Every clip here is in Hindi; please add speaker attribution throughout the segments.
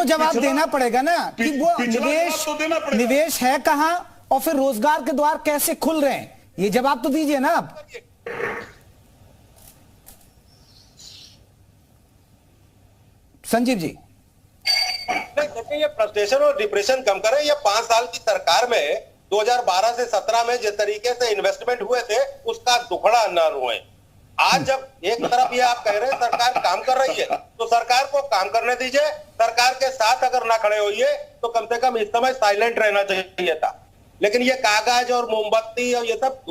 Speaker 1: जवाब देना पड़ेगा ना कि वो निवेश है कहां और फिर रोजगार के द्वार कैसे खुल रहे हैं, ये जवाब तो दीजिए ना आप। संजीव जी
Speaker 2: नहीं, देखिए ये फ्रस्ट्रेशन और डिप्रेशन कम करें। ये 5 साल की सरकार में 2012 से 17 में जिस तरीके से इन्वेस्टमेंट हुए थे उसका दुखड़ा न रोएं। आज जब एक तरफ ये आप कह रहे हैं सरकार काम कर रही है तो सरकार को काम करने दीजिए। सरकार के साथ अगर ना खड़े होइए तो कम से कम इस समय साइलेंट रहना चाहिए था। लेकिन ये कागज और मोमबत्ती और ये सब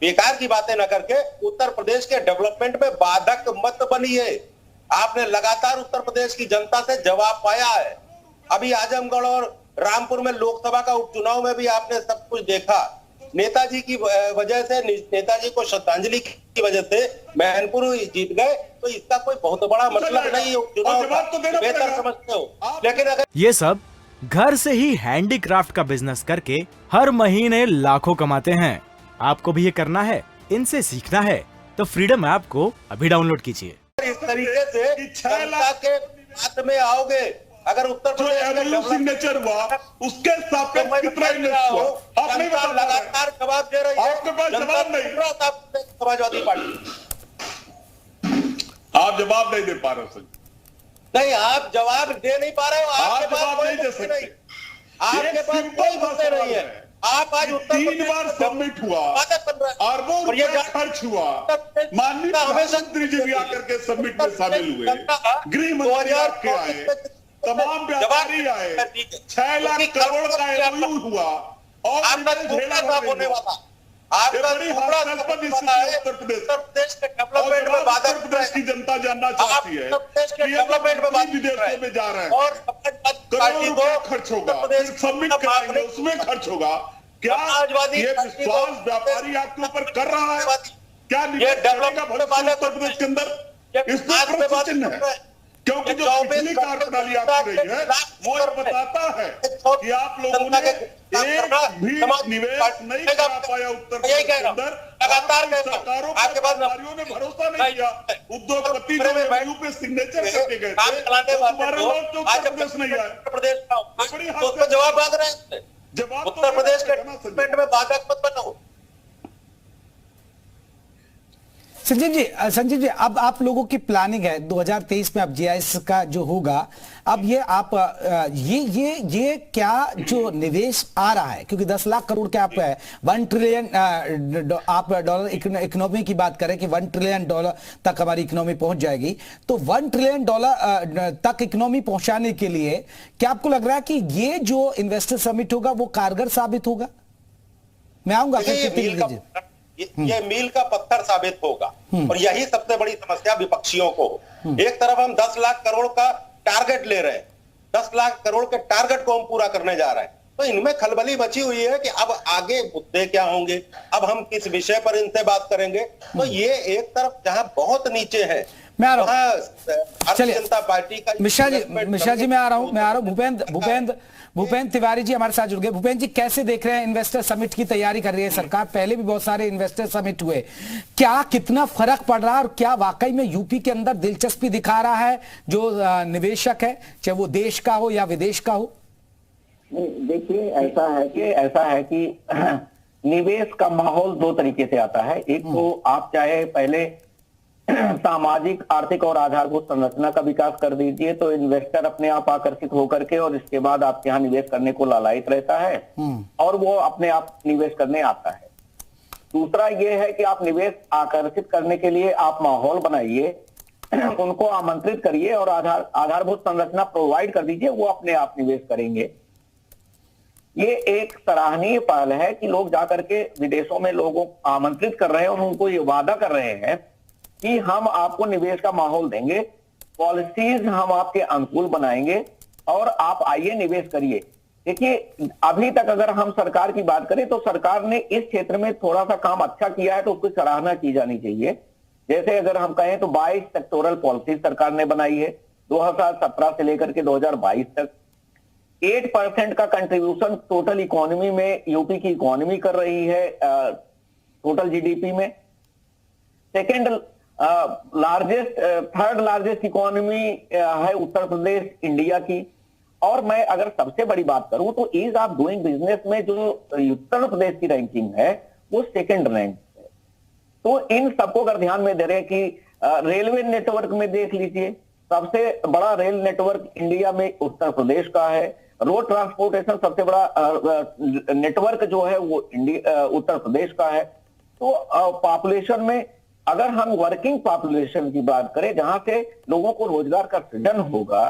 Speaker 2: बेकार की बातें न करके उत्तर प्रदेश के डेवलपमेंट में बाधक मत बनिए। आपने लगातार उत्तर प्रदेश की जनता से जवाब पाया है। अभी आजमगढ़ और रामपुर में लोकसभा का उपचुनाव में भी आपने सब कुछ देखा। नेताजी की वजह से, नेताजी को श्रद्धांजलि की वजह से मैनपुर जीत गए तो इसका कोई बहुत बड़ा मतलब नहीं है उपचुनाव का, बेहतर समझते हो। लेकिन अगर
Speaker 3: ये सब घर से ही हैंडीक्राफ्ट का बिजनेस करके हर महीने लाखों कमाते हैं। आपको भी ये करना है, इनसे सीखना है तो फ्रीडम ऐप को अभी डाउनलोड कीजिए।
Speaker 2: इस तरीके से 6 लाख के बात में आओगे, अगर उत्तर प्रदेश
Speaker 4: सिग्नेचर हुआ उसके सापेक्ष कितना इन्वेस्ट हुआ आप नहीं बता,
Speaker 2: लगातार जवाब दे रही है
Speaker 4: आपके पास जवाब नहीं।
Speaker 2: समाजवादी पार्टी
Speaker 4: आप जवाब नहीं दे पा रहे हो।
Speaker 2: नहीं, आप जवाब दे नहीं पा रहे हो। आपके पास
Speaker 4: जवाब नहीं दे सकते।
Speaker 2: आपके पास कोई मुद्दे नहीं है। आप आज उत्तर
Speaker 4: 3 बार सबमिट हुआ, अरबों रुपए खर्च हुआ, माननीय प्रधानमंत्री जी भी आकर के सबमिट में शामिल हुए, गृह मंत्री आपके आए, तमाम व्यापारी आए, 6 लाख करोड़ का एमओयू हुआ और
Speaker 2: होने वाला आपका उत्तर प्रदेश के डेवलपमेंट में बाधा
Speaker 4: उत्तर प्रदेश की जनता जानना चाहती है
Speaker 2: डेवलपमेंट में
Speaker 4: विदेशों में जा रहे हैं
Speaker 2: और
Speaker 4: करोड़ों रुपया खर्च होगा, सबमिट कराएंगे उसमें खर्च होगा। क्या ये विश्वास व्यापारी आपके ऊपर कर रहा है? क्या डेवलपमेंट उत्तर प्रदेश के अंदर इस पर प्रश्न चिन्ह है, क्योंकि जो पिछली कार्यप्रणाली आपकी रही है वो ये बताता है कि आप लोगों ने एक भी निवेश नहीं करा पाया उत्तर प्रदेश के अंदर।
Speaker 2: लगातार
Speaker 4: सरकारों आपके पास व्यापारियों ने भरोसा नहीं किया, उद्योगपति जो एमओयू पे सिग्नेचर करके गए थे तुम्हारे लोग तो उत्तर प्रदेश नहीं आए।
Speaker 2: प्रदेश का जवाब मांग रहे हैं,
Speaker 4: जवाब
Speaker 2: उत्तर प्रदेश के डेवलपमेंट में बाधक मत बनो।
Speaker 1: संजीव जी अब आप लोगों की प्लानिंग है 2023 में अब जीआईएस का जो होगा, अब ये आप ये क्या जो निवेश आ रहा है, क्योंकि 10 लाख करोड़ के आप 1 ट्रिलियन आप डॉलर इकोनॉमी की बात करें कि 1 ट्रिलियन डॉलर तक हमारी इकोनॉमी पहुंच जाएगी, तो 1 ट्रिलियन डॉलर तक इकोनॉमी पहुंचाने के लिए क्या आपको लग रहा है कि ये जो इन्वेस्टर समिट होगा वो कारगर साबित होगा? मैं आऊंगा
Speaker 2: ये मील का पत्थर साबित होगा और यही सबसे बड़ी समस्या विपक्षियों को। एक तरफ हम 10 लाख करोड़ का टारगेट ले रहे हैं, 10 लाख करोड़ के टारगेट को हम पूरा करने जा रहे हैं, तो इनमें खलबली मची हुई है कि अब आगे मुद्दे क्या होंगे, अब हम किस विषय पर इनसे बात करेंगे। तो ये एक तरफ जहां बहुत नीचे है,
Speaker 1: मैं आ रहा हूं,
Speaker 2: भारतीय जनता पार्टी का
Speaker 1: मिश्रा जी मैं आ रहा हूं। भूपेंद्र तिवारी जी हमारे साथ जुड़ गए। भूपेंद्र जी कैसे देख रहे हैं इन्वेस्टर समिट की तैयारी कर रही है सरकार? पहले भी बहुत सारे इन्वेस्टर समिट हुए, क्या कितना फर्क पड़ रहा है और क्या वाकई में यूपी के अंदर दिलचस्पी दिखा रहा है जो निवेशक है, चाहे वो देश का हो या विदेश का हो?
Speaker 5: देखिए ऐसा है कि निवेश का माहौल 2 तरीके से आता है। एक तो आप चाहे पहले सामाजिक, आर्थिक और आधारभूत संरचना का विकास कर दीजिए तो इन्वेस्टर अपने आप आकर्षित होकर के और इसके बाद आपके यहाँ निवेश करने को लालायित रहता है और वो अपने आप निवेश करने आता है। दूसरा ये है कि आप निवेश आकर्षित करने के लिए आप माहौल बनाइए, उनको आमंत्रित करिए और आधारभूत संरचना प्रोवाइड कर दीजिए, वो अपने आप निवेश करेंगे। ये एक सराहनीय पहल है कि लोग जाकर के विदेशों में लोगों को आमंत्रित कर रहे हैं और उनको ये वादा कर रहे हैं कि हम आपको निवेश का माहौल देंगे, पॉलिसीज हम आपके अनुकूल बनाएंगे और आप आइए निवेश करिए। देखिए अभी तक अगर हम सरकार की बात करें तो सरकार ने इस क्षेत्र में थोड़ा सा काम अच्छा किया है तो उसकी सराहना की जानी चाहिए। जैसे अगर हम कहें तो 22 सेक्टोरल पॉलिसी सरकार ने बनाई है 2017 से लेकर के 2022 तक। 8% का कंट्रीब्यूशन टोटल इकोनॉमी में यूपी की इकोनॉमी कर रही है, टोटल जीडीपी में। सेकेंड थर्ड लार्जेस्ट इकोनॉमी है उत्तर प्रदेश इंडिया की और मैं अगर सबसे बड़ी बात करूं तो ईज ऑफ डूइंग बिजनेस में जो उत्तर प्रदेश की रैंकिंग है वो सेकंड रैंक है। तो इन सबको अगर ध्यान में दे रहे हैं कि रेलवे नेटवर्क में देख लीजिए, सबसे बड़ा रेल नेटवर्क इंडिया में उत्तर प्रदेश का है। रोड ट्रांसपोर्टेशन सबसे बड़ा नेटवर्क जो है वो उत्तर प्रदेश का है। तो पॉपुलेशन में अगर हम वर्किंग पॉपुलेशन की बात करें, जहां से लोगों को रोजगार का सृजन होगा,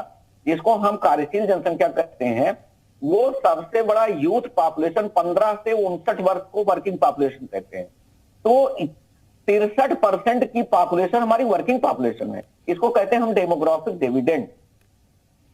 Speaker 5: जिसको हम कार्यशील जनसंख्या कहते हैं, वो सबसे बड़ा यूथ पॉपुलेशन 15 से 59 वर्ष को वर्किंग पॉपुलेशन कहते हैं। तो 63% की पॉपुलेशन हमारी वर्किंग पॉपुलेशन है। इसको कहते हैं हम डेमोग्राफिक डिविडेंड।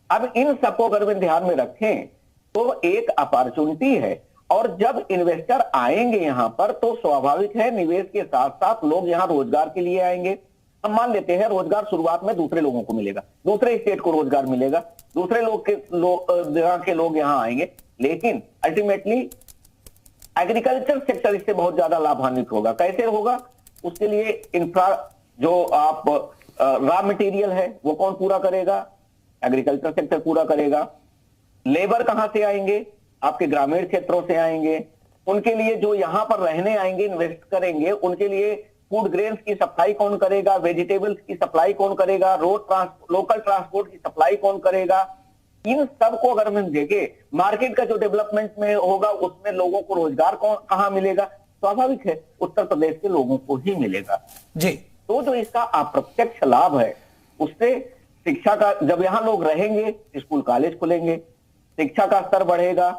Speaker 5: अब इन सबको अगर हम ध्यान में रखें तो एक अपॉर्चुनिटी है, और जब इन्वेस्टर आएंगे यहां पर तो स्वाभाविक है निवेश के साथ साथ लोग यहां रोजगार के लिए आएंगे। हम मान लेते हैं रोजगार शुरुआत में दूसरे लोगों को मिलेगा, दूसरे स्टेट को रोजगार मिलेगा, दूसरे जगह के लोग यहां आएंगे, लेकिन अल्टीमेटली एग्रीकल्चर सेक्टर इससे बहुत ज्यादा लाभान्वित होगा। कैसे होगा? उसके लिए इंफ्रा जो आप रॉ मटेरियल है वो कौन पूरा करेगा? एग्रीकल्चर सेक्टर पूरा करेगा। लेबर कहां से आएंगे? आपके ग्रामीण क्षेत्रों से आएंगे। उनके लिए जो यहां पर रहने आएंगे, इन्वेस्ट करेंगे, उनके लिए फूड ग्रेन्स की सप्लाई कौन करेगा? वेजिटेबल्स की सप्लाई कौन करेगा? लोकल ट्रांसपोर्ट की सप्लाई कौन करेगा? इन सब को अगर हम देखें, मार्केट का जो डेवलपमेंट में होगा उसमें लोगों को रोजगार कहां मिलेगा? स्वाभाविक है उत्तर प्रदेश के लोगों को ही मिलेगा
Speaker 1: जी।
Speaker 5: तो जो इसका अप्रत्यक्ष लाभ है उससे शिक्षा का, जब यहां लोग रहेंगे स्कूल कॉलेज खुलेंगे, शिक्षा का स्तर बढ़ेगा,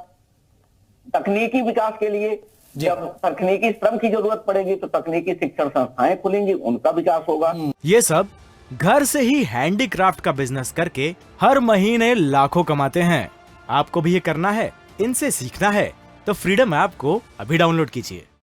Speaker 5: तकनीकी विकास के लिए जब तकनीकी श्रम की जरूरत पड़ेगी तो तकनीकी शिक्षण संस्थाएं खुलेंगी, उनका विकास होगा।
Speaker 3: ये सब घर से ही हैंडीक्राफ्ट का बिजनेस करके हर महीने लाखों कमाते हैं। आपको भी ये करना है, इनसे सीखना है तो फ्रीडम ऐप को अभी डाउनलोड कीजिए।